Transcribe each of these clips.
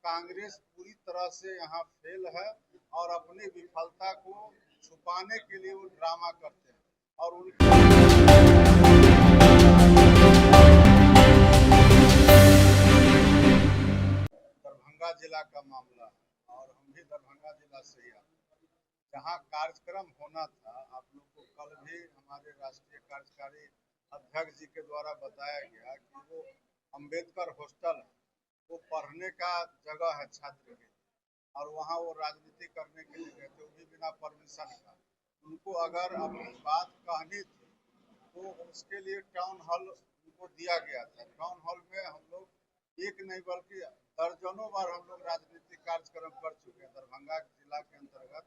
कांग्रेस पूरी तरह से यहाँ फेल है और अपनी विफलता को छुपाने के लिए वो ड्रामा करते हैं और उनकी दरभंगा जिला का मामला है और हम भी दरभंगा जिला से ही आते हैं। जहाँ कार्यक्रम होना था, आप लोग को कल भी हमारे राष्ट्रीय कार्यकारी अध्यक्ष जी के द्वारा बताया गया कि वो अंबेडकर हॉस्टल है, वो पढ़ने का जगह है छात्र के, और वहाँ वो राजनीति करने के लिए गए थे, वो भी बिना परमिशन का। उनको अगर अपनी बात कहनी थी तो उसके लिए टाउन हॉल उनको दिया गया था। टाउन हॉल में हम लोग एक नहीं बल्कि दर्जनों बार हम लोग राजनीतिक कार्यक्रम कर चुके हैं। दरभंगा जिला के अंतर्गत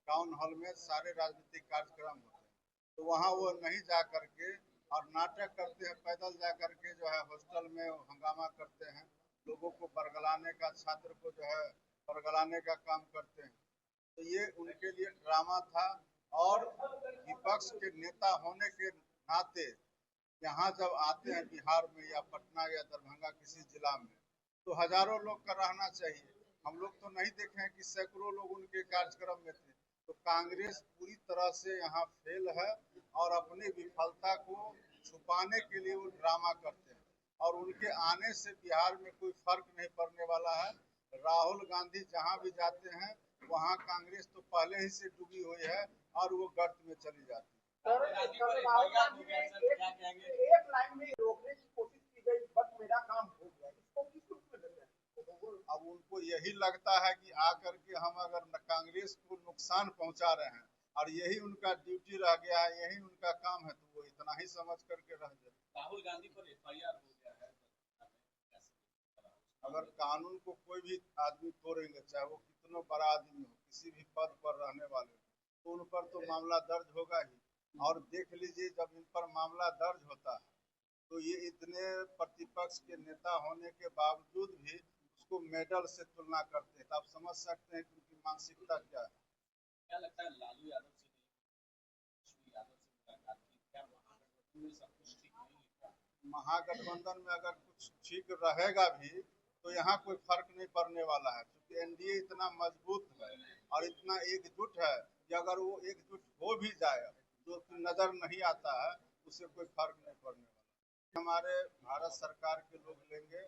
टाउन हॉल में सारे राजनीतिक कार्यक्रम होते हैं, तो वहाँ वो नहीं जा करके और नाटक करते हैं, पैदल जा करके जो है हॉस्टल में हंगामा करते हैं, लोगों को बरगलाने का, छात्र को जो है बरगलाने का काम करते हैं। तो ये उनके लिए ड्रामा था और विपक्ष के नेता होने के नाते यहाँ जब आते हैं बिहार में या पटना या दरभंगा किसी जिला में, तो हजारों लोग का रहना चाहिए। हम लोग तो नहीं देखे हैं कि सैकड़ों लोग उनके कार्यक्रम में थे। तो कांग्रेस पूरी तरह से यहाँ फेल है और अपनी विफलता को छुपाने के लिए वो ड्रामा करते हैं और उनके आने से बिहार में कोई फर्क नहीं पड़ने वाला है। राहुल गांधी जहाँ भी जाते हैं वहाँ कांग्रेस तो पहले ही से डूबी हुई है और वो गर्त में चली जाती है। एक लाइन में रोकने की कोशिश की गई, बट मेरा काम हो गया, इसको किस रूप में लेते हैं? अब उनको यही लगता है कि आकर के हम अगर कांग्रेस को नुकसान पहुंचा रहे हैं और यही उनका ड्यूटी रह गया है, यही उनका काम है, तो वो इतना ही समझ करके रह जाए। राहुल गांधी पर एफआईआर हो गया है। अगर कानून को कोई भी आदमी तोड़ेंगे, चाहे वो कितना बड़ा आदमी हो, किसी भी पद पर रहने वाले, तो उन पर तो मामला दर्ज होगा ही। और देख लीजिए, जब इन पर मामला दर्ज होता है तो ये इतने प्रतिपक्ष के नेता होने के बावजूद भी उसको मेडल से तुलना करते हैं। तो आप समझ सकते हैं कि उनकी मानसिकता क्या है। क्या लगता है लालू यादव से यादव से मुलाकात की, क्या महागठबंधन में सब कुछ ठीक नहीं है? महागठबंधन में अगर कुछ ठीक रहेगा भी तो यहाँ कोई फर्क नहीं पड़ने वाला है, क्योंकि एनडीए इतना मजबूत है और इतना एकजुट है कि अगर वो एकजुट हो भी जाए, जो नजर नहीं आता है, उससे कोई फर्क नहीं पड़ने वाला। हमारे भारत सरकार के लोग लेंगे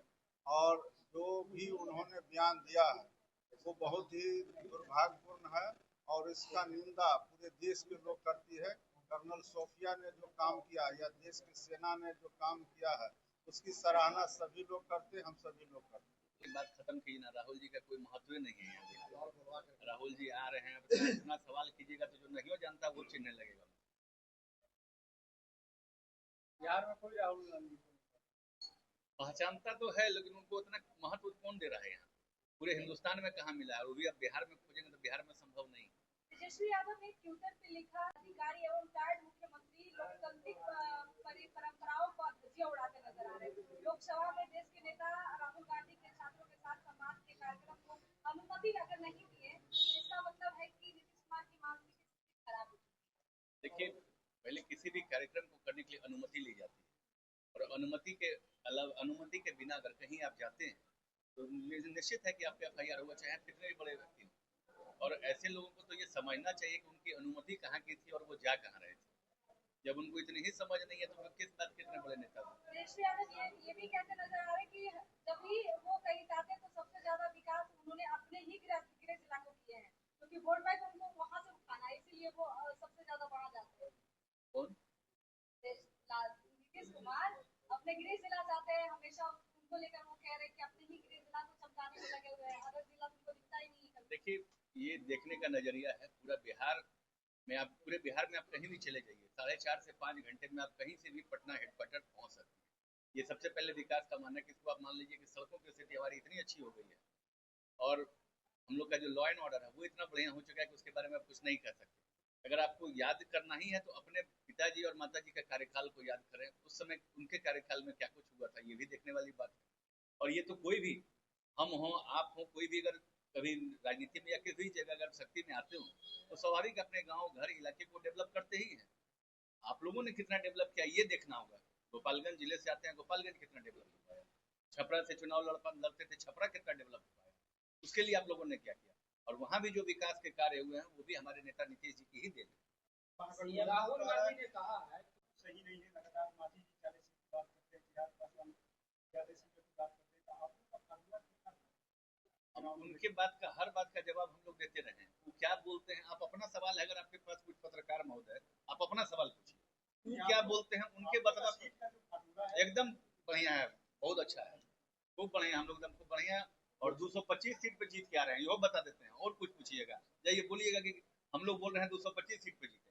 और जो भी उन्होंने बयान दिया है वो बहुत ही दुर्भाग्यपूर्ण है और इसका निंदा पूरे देश के लोग करती है। कर्नल सोफिया ने जो काम किया या देश की सेना ने जो काम किया है उसकी सराहना सभी लोग करते, हम सभी लोग करते। एक बात खत्म की ना, राहुल जी का कोई महत्व नहीं है। राहुल जी आ रहे हैं, इतना सवाल कीजिएगा तो जो नहीं जानता वो चिन्हने लगेगा। बिहार में कोई राहुल गांधी पहचानता तो है, लेकिन उनको उतना महत्व कौन दे रहा है? यहाँ पूरे हिंदुस्तान में कहाँ मिला है, और भी अब बिहार में खोजेंगे तो बिहार में संभव नहीं। तेजस्वी यादव ने ट्विटर पे लिखा, अधिकारी एवं टायर्ड मुख्यमंत्री लोकतांत्रिक परंपराओं को धज्जियां उड़ाते नजर आ रहे हैं। लोकसभा में देश के नेता राहुल गांधी के छात्रों के साथ संवाद के कार्यक्रम को अनुमति अगर नहीं दिए, इसका मतलब है कि नीतीश कुमार की मानसिक स्थिति खराब है। देखिए, पहले किसी भी कार्यक्रम को करने के लिए अनुमति ली जाती है और अनुमति के अलावा, अनुमति के बिना अगर कहीं आप जाते हैं तो निश्चित है कि आपका एफआईआर होगा, चाहे कितने भी बड़े व्यक्ति। और ऐसे लोगों को तो ये समझना चाहिए कि उनकी अनुमति कहाँ की थी और वो जा कहाँ रहे थे। जब उनको इतनी ही समझ नहीं है तो फिर किस बात कितने बड़े नेता हो। तेजस्वी यादव ये भी कहते नजर आ रहे कि जब भी वो कहीं जाते तो सबसे ज्यादा विकास उन्होंने अपने ही गृह जिला को किए हैं, क्योंकि वोट बैंक उनको वहाँ से उठाना है, इसीलिए वो सबसे ज्यादा वहाँ जाते हैं। कौन? नीतीश कुमार अपने गृह जिला जाते हैं, हमेशा उनको लेकर वो कह रहे हैं कि अपने ही गृह जिला को चमकाने में लगे हुए हैं, अदर जिला उनको दिखता ही नहीं है। देखिए, ये देखने का नजरिया है। पूरा बिहार में आप, पूरे बिहार में आप कहीं भी चले जाइए, 4.5 से 5 घंटे में आप कहीं से भी पटना हेडक्वार्टर पहुंच सकते हैं। ये सबसे पहले विकास का मानना है कि इसको आप मान लीजिए कि सड़कों की स्थिति हमारी इतनी अच्छी हो गई है और हम लोग का जो लॉ एंड ऑर्डर है वो इतना बढ़िया हो चुका है कि उसके बारे में आप कुछ नहीं कर सकते। अगर आपको याद करना ही है तो अपने पिताजी और माताजी के कार्यकाल को याद करें, उस समय उनके कार्यकाल में क्या कुछ हुआ था, ये भी देखने वाली बात है। और ये तो कोई भी, हम हो, आप हो, कोई भी अगर कभी राजनीति में या किसी भी जगह अगर शक्ति में आते हो तो स्वाभाविक अपने गांव, घर, इलाके को डेवलप करते ही हैं। आप लोगों ने कितना डेवलप किया ये देखना होगा। गोपालगंज जिले से आते हैं, गोपालगंज कितना डेवलप हुआ है। छपरा से चुनाव लड़ते थे, छपरा कितना डेवलप हुआ है। उसके लिए आप लोगों ने क्या किया? और वहाँ भी जो विकास के कार्य हुए हैं वो भी हमारे नेता नीतीश जी की ही देन है। राहुल गांधी ने कहा है सही नहीं है, लगातार मांझी जी 40 सीट की बात करते हैं, बिहार पासवान 11 सीटों की बात करते हैं, तो आपका फार्मूला कितना था? अब उनके बात का हर बात का जवाब हम लोग देते रहे हैं। वो क्या बोलते हैं, आप अपना सवाल है, अगर आपके पास कुछ पत्रकार महोदय, आप अपना सवाल पूछिए, वो क्या बोलते हैं उनके बतवा सीट का जो फार्मूला है एकदम बढ़िया है, बहुत अच्छा है, खूब बढ़िया, हम लोग एकदम खूब बढ़िया। और 225 सीट पे जीत के आ रहे हैं, यो बता देते हैं। और कुछ पूछिएगा, जाइए बोलिएगा कि हम लोग बोल रहे हैं 225 सीट पे जीते,